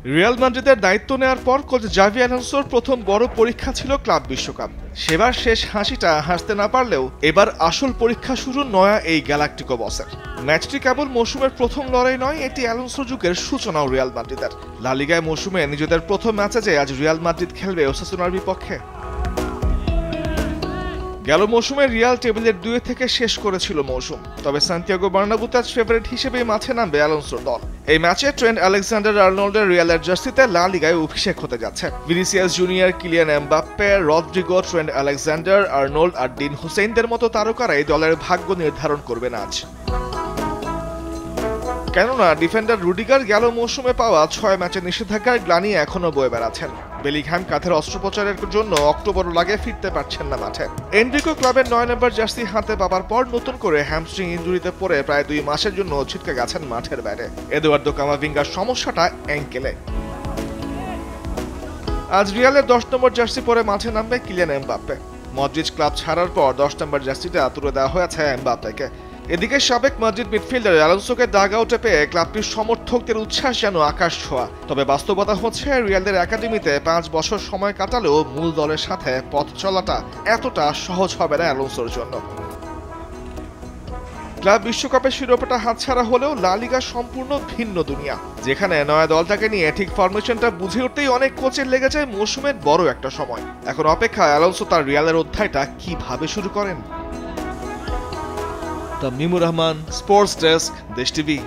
Real মাদ্রিদের দায়িত্ব নেওয়ার পর কোচ জাভি আলোনসোর প্রথম বড় পরীক্ষা ছিল ক্লাব বিশ্বকাপ। সেবার শেষ হাসিটা হাসতে না পারলেও এবার আসল পরীক্ষা শুরু নয়া এই গ্যালাকটিকো বসের। ম্যাচটি কেবল মৌসুমের প্রথম লড়াই নয়, এটি আলোনসো যুগের সূচনাও রিয়াল মাদ্রিদের। লা লিগায় মৌসুমে নিজেদের প্রথম ম্যাচে যে আজ রিয়াল মাদ্রিদ খেলবে ওসাসুনার বিপক্ষে। গেল মৌসুমে রিয়াল টেবিলের 2 থেকে শেষ করেছিল মৌসুম, তবে সান্তিয়াগো বার্নাব্যুতে আজ ফেভারিট হিসেবেই মাঠে নামবে আলোনসোর দল। এই ম্যাচে ট্রেন্ট আলেকজান্ডার-আর্নল্ডের রিয়ালের জার্সিতে লা লিগায় অভিষেক হতে যাচ্ছে। Vinicius Junior, Kylian Mbappe, Rodrigo, Trent Alexander Arnold আর ডিন হুসেইনদের মতো তারকারাই দলের ভাগ্য নির্ধারণ করবেন আজ। কেননা ডিফেন্ডার রুডিগার গেল মৌসুমে পাওয়া 6 ম্যাচে নিষেধাজ্ঞার গ্লানি এখনো বয়ে বেড়াচ্ছেন। বেলিংহাম কাঁধের অস্ত্রোপচারের জন্য অক্টোবর লাগে ফিরতে পারছেন না মাঠে। এনরিকো ক্লাবের 9 নম্বর জার্সি হাতে পাবার পর নতুন করে হ্যামস্ট্রিং ইনজুরিতে পড়ে প্রায় 2 মাসের জন্য ছিটকে গেছেন মাঠের বাইরে। এদুয়ার্দো কামাভিঙ্গার সমস্যাটা অ্যাঙ্কেলে। আজ রিয়ালের 10 নম্বর জার্সি পরে মাঠে নামবে কিলিয়ান এমবাপ্পে। মদ্রিচ ক্লাব ছাড়ার পর 10 নম্বর জার্সিটা তুলে দেওয়া হয়েছে এমবাপ্পেকে। এদিকে সাবেক মাদ্রিদ মিডফিল্ডার আলোনসোকে ডাগ আউটে পেয়ে ক্লাবটির সমর্থকদের উচ্ছ্বাস যেন আকাশ ছোঁয়া। তবে বাস্তবতা হচ্ছে রিয়ালের একাডেমিতে 5 বছর সময় কাটালেও মূল দলের সাথে পথ চলাটা এতটা সহজ হবে না আলোনসোর জন্য। ক্লাব বিশ্বকাপের শিরোপাটা হাতছাড়া হলেও লা লিগা সম্পূর্ণ ভিন্ন দুনিয়া, যেখানে নয়া দলটাকে নিয়ে ঠিক ফরমেশনটা বুঝে উঠতেই অনেক কোচের লেগে যায় মৌসুমের বড় একটা সময়। এখন অপেক্ষা আলোনসো তার রিয়ালের অধ্যায়টা কিভাবে শুরু করেন। তামিমুর রহমান, স্পোর্টস ডেস্ক, দেশ টিভি।